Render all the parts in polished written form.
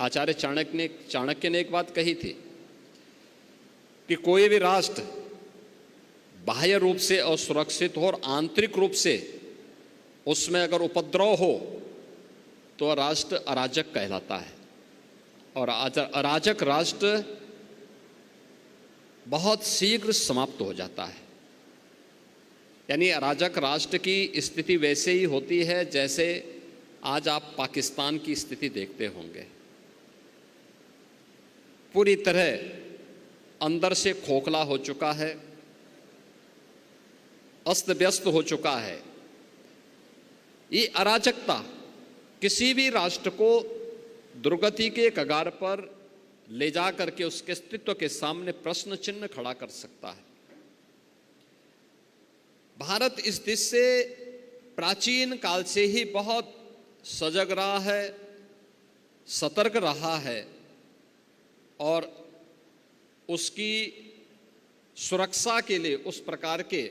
आचार्य चाणक्य ने एक बात कही थी कि कोई भी राष्ट्र बाह्य रूप से असुरक्षित हो और आंतरिक रूप से उसमें अगर उपद्रव हो तो राष्ट्र अराजक कहलाता है। और अराजक राष्ट्र बहुत शीघ्र समाप्त हो जाता है। यानी अराजक राष्ट्र की स्थिति वैसे ही होती है जैसे आज आप पाकिस्तान की स्थिति देखते होंगे। पूरी तरह अंदर से खोखला हो चुका है, अस्त व्यस्त हो चुका है। ये अराजकता किसी भी राष्ट्र को दुर्गति के कगार पर ले जा करके उसके अस्तित्व के सामने प्रश्न चिन्ह खड़ा कर सकता है। भारत इस दिश से प्राचीन काल से ही बहुत सजग रहा है, सतर्क रहा है और उसकी सुरक्षा के लिए उस प्रकार के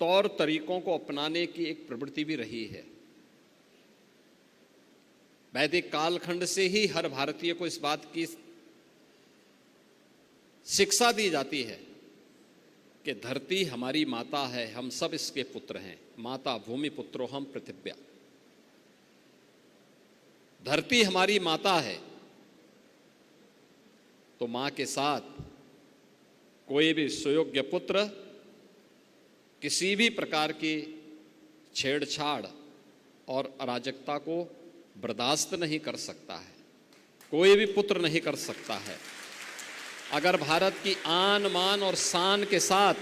तौर तरीकों को अपनाने की एक प्रवृत्ति भी रही है। वैदिक कालखंड से ही हर भारतीय को इस बात की शिक्षा दी जाती है कि धरती हमारी माता है, हम सब इसके पुत्र हैं। माता भूमि पुत्रो हम पृथिव्या। धरती हमारी माता है तो मां के साथ कोई भी सुयोग्य पुत्र किसी भी प्रकार की छेड़छाड़ और अराजकता को बर्दाश्त नहीं कर सकता है। कोई भी पुत्र नहीं कर सकता है। अगर भारत की आन मान और शान के साथ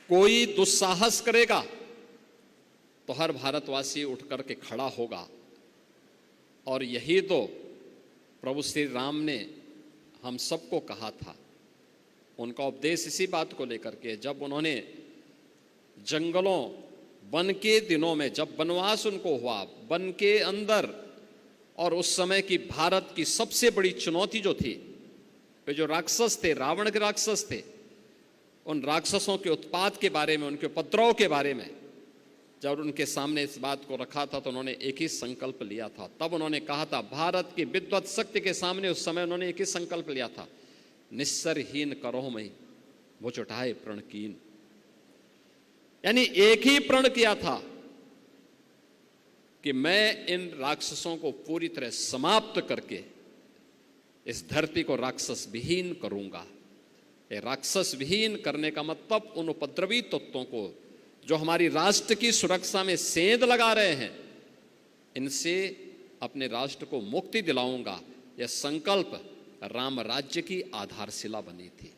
कोई दुस्साहस करेगा तो हर भारतवासी उठ करके खड़ा होगा। और यही तो प्रभु श्री राम ने हम सबको कहा था। उनका उपदेश इसी बात को लेकर के, जब उन्होंने जंगलों वन के दिनों में, जब वनवास उनको हुआ वन के अंदर, और उस समय की भारत की सबसे बड़ी चुनौती जो थी, वे जो राक्षस थे, रावण के राक्षस थे, उन राक्षसों के उत्पात के बारे में, उनके उपद्रव के बारे में जब उनके सामने इस बात को रखा था तो उन्होंने एक ही संकल्प लिया था। तब उन्होंने कहा था, भारत की विद्वत शक्ति के सामने उस समय उन्होंने एक ही संकल्प लिया था, निस्सरहीन करो मई वो चुटाए प्रण कीन। यानी एक ही प्रण किया था कि मैं इन राक्षसों को पूरी तरह समाप्त करके इस धरती को राक्षस विहीन करूंगा। ये राक्षस विहीन करने का मतलब उन उपद्रवी तत्वों को जो हमारी राष्ट्र की सुरक्षा में सेंध लगा रहे हैं, इनसे अपने राष्ट्र को मुक्ति दिलाऊंगा। यह संकल्प राम राज्य की आधारशिला बनी थी।